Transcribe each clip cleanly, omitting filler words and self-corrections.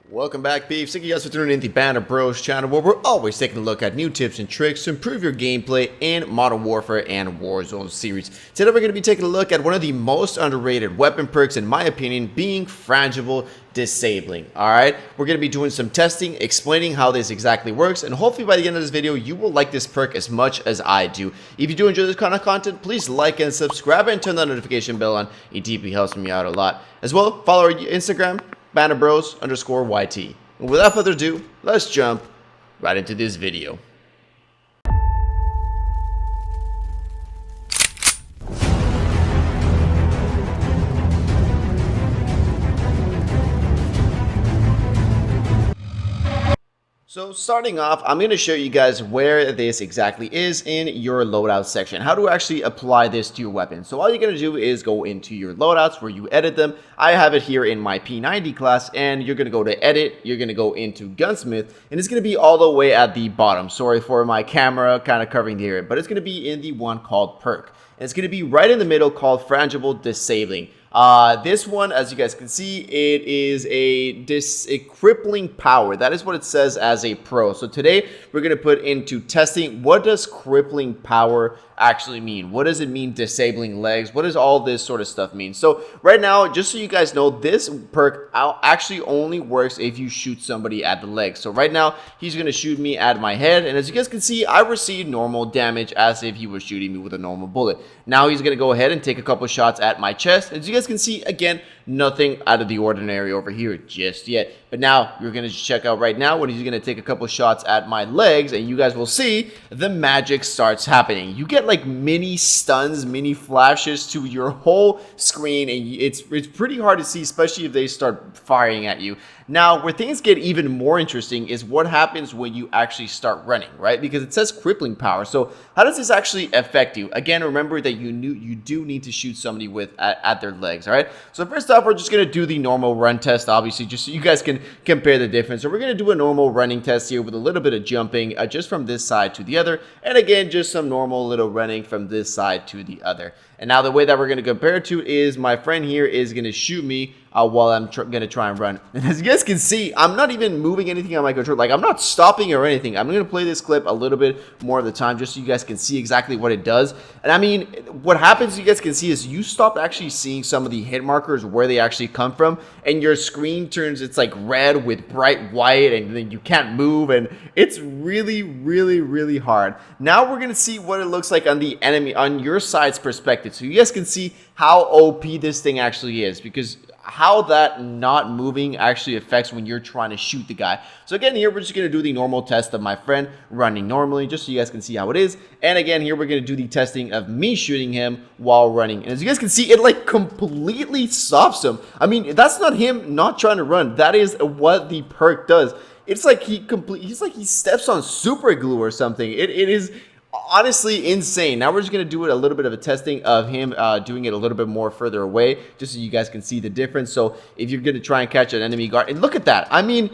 Welcome back, peeps. Thank you guys for tuning in the Banner Bros channel, where we're always taking a look at new tips and tricks to improve your gameplay in Modern Warfare and Warzone series. Today we're going to be taking a look at one of the most underrated weapon perks, in my opinion, being Frangible Disabling. Alright, we're going to be doing some testing, explaining how this exactly works, and hopefully by the end of this video, you will like this perk as much as I do. If you do enjoy this kind of content, please like and subscribe and turn that notification bell on. It deeply helps me out a lot. As well, follow our Instagram, BannerBros_YT. And without further ado, let's jump right into this video. So starting off, I'm going to show you guys where this exactly is in your loadout section. How to actually apply this to your weapon. So all you're going to do is go into your loadouts where you edit them. I have it here in my P90 class, and you're going to go to edit. You're going to go into gunsmith, and it's going to be all the way at the bottom. Sorry for my camera kind of covering the area, but it's going to be in the one called Perk. And it's going to be right in the middle called Frangible Disabling. This one, as you guys can see, it is a crippling power. That is what it says as a pro. So today we're going to put into testing, what does crippling power actually mean? What does it mean disabling legs? What does all this sort of stuff mean? So right now, just so you guys know, this perk actually only works if you shoot somebody at the legs. So right now, he's going to shoot me at my head. And as you guys can see, I received normal damage as if he was shooting me with a normal bullet. Now he's going to go ahead and take a couple shots at my chest. As you guys can see, again, nothing out of the ordinary over here just yet. But now you're going to check out right now when he's going to take a couple shots at my legs, and you guys will see the magic starts happening. You get like mini stuns, mini flashes to your whole screen, and it's pretty hard to see, especially if they start firing at you. Now, where things get even more interesting is what happens when you actually start running, right? Because it says crippling power. So how does this actually affect you? Again, remember that you do need to shoot somebody at their legs, all right? So first off, we're just going to do the normal run test, obviously, just so you guys can compare the difference. So we're going to do a normal running test here with a little bit of jumping just from this side to the other. And again, just some normal little running from this side to the other. And now the way that we're going to compare it to is my friend here is going to shoot me while I'm going to try and run. And as you guys can see, I'm not even moving anything on my controller. Like, I'm not stopping or anything. I'm going to play this clip a little bit more of the time just so you guys can see exactly what it does. And I mean, what happens, you guys can see, is you stop actually seeing some of the hit markers where they actually come from. And your screen turns, it's like red with bright white, and then you can't move. And it's really, really, really hard. Now we're going to see what it looks like on the enemy, on your side's perspective. So you guys can see how OP this thing actually is, because how that not moving actually affects when you're trying to shoot the guy. So again, here we're just going to do the normal test of my friend running normally, just so you guys can see how it is. And again, here we're going to do the testing of me shooting him while running. And as you guys can see, it like completely stops him. I mean, that's not him not trying to run. That is what the perk does. It's like he's like he steps on super glue or something. It is honestly insane. Now we're just going to do it a little bit of a testing of him doing it a little bit more further away, just so you guys can see the difference. So if you're going to try and catch an enemy guard, and look at that. I mean,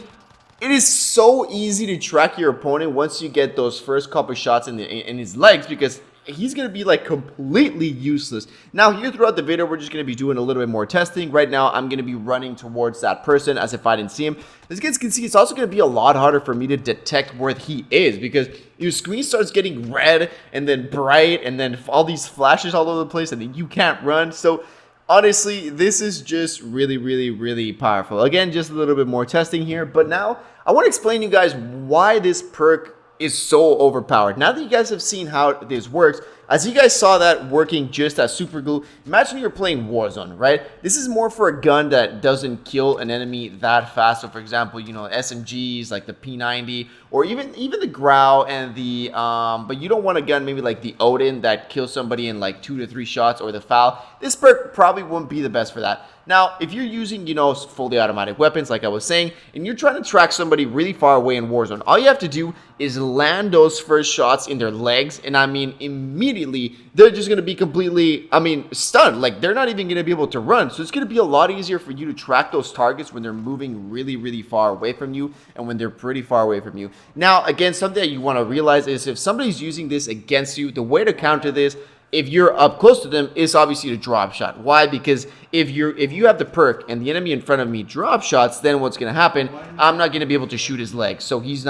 it is so easy to track your opponent once you get those first couple shots in his legs, because he's going to be like completely useless. Now here throughout the video, we're just going to be doing a little bit more testing. Right now, I'm going to be running towards that person as if I didn't see him. As you guys can see, it's also going to be a lot harder for me to detect where he is, because your screen starts getting red and then bright and then all these flashes all over the place, and then you can't run. So honestly, this is just really, really, really powerful. Again, just a little bit more testing here. But now I want to explain to you guys why this perk is so overpowered. Now that you guys have seen how this works, as you guys saw that working just as super glue, imagine you're playing Warzone, right? This is more for a gun that doesn't kill an enemy that fast. So for example, you know, SMGs like the P90, or even the Grau and the but you don't want a gun maybe like the Odin that kills somebody in like 2 to 3 shots, or the FAL. This perk probably wouldn't be the best for that. Now, if you're using, you know, fully automatic weapons, like I was saying, and you're trying to track somebody really far away in Warzone, all you have to do is land those first shots in their legs, and I mean, immediately, they're just going to be completely, stunned. Like, they're not even going to be able to run. So it's going to be a lot easier for you to track those targets when they're moving really, really far away from you, and when they're pretty far away from you. Now, again, something that you want to realize is if somebody's using this against you, the way to counter this, if you're up close to them, it's obviously a drop shot. Why? Because if you have the perk and the enemy in front of me drop shots, then what's gonna happen? I'm not gonna be able to shoot his leg, so I'm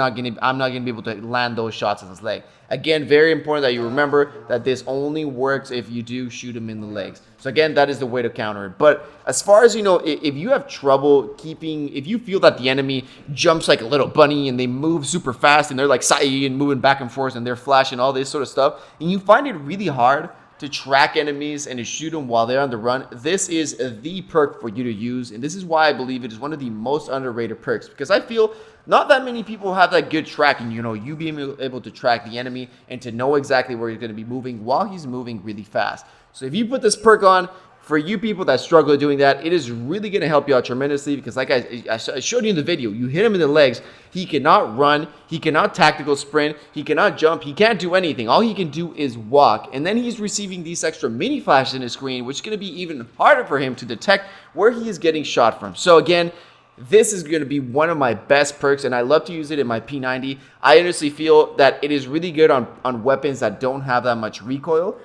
not gonna be able to land those shots in his leg. Again, very important that you remember that this only works if you do shoot him in the legs. So again, that is the way to counter it. But as far as if you have trouble if you feel that the enemy jumps like a little bunny and they move super fast and they're like and moving back and forth and they're flashing all this sort of stuff, and you find it really hard to track enemies and to shoot them while they're on the run, this is the perk for you to use. And this is why I believe it is one of the most underrated perks, because I feel not that many people have that good tracking, you being able to track the enemy and to know exactly where he's going to be moving while he's moving really fast. So if you put this perk on, for you people that struggle doing that, it is really going to help you out tremendously, because like I showed you in the video, you hit him in the legs, he cannot run, he cannot tactical sprint, he cannot jump, he can't do anything. All he can do is walk, and then he's receiving these extra mini flashes in his screen, which is going to be even harder for him to detect where he is getting shot from. So again, this is going to be one of my best perks, and I love to use it in my P90. I honestly feel that it is really good on weapons that don't have that much recoil.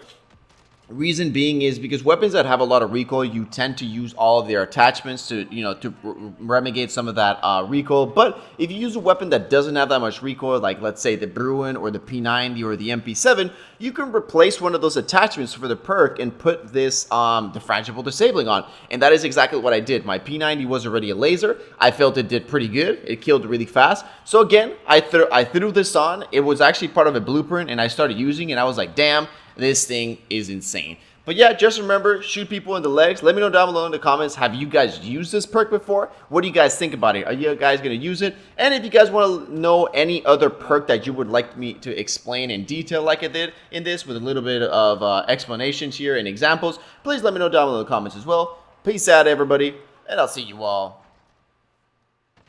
Reason being is because weapons that have a lot of recoil, you tend to use all of their attachments to remediate some of that recoil. But if you use a weapon that doesn't have that much recoil, like let's say the Bruin or the P90 or the MP7, you can replace one of those attachments for the perk and put this the Frangible disabling on. And that is exactly what I did. My P90 was already a laser. I felt it did pretty good. It killed really fast. So again, I threw this on. It was actually part of a blueprint, and I started using it, and I was like, damn, this thing is insane. But yeah, just remember, shoot people in the legs. Let me know down below in the comments, have you guys used this perk before? What do you guys think about it? Are you guys going to use it? And if you guys want to know any other perk that you would like me to explain in detail like I did in this, with a little bit of explanations here and examples, please let me know down below in the comments as well. Peace out, everybody, and I'll see you all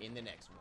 in the next one.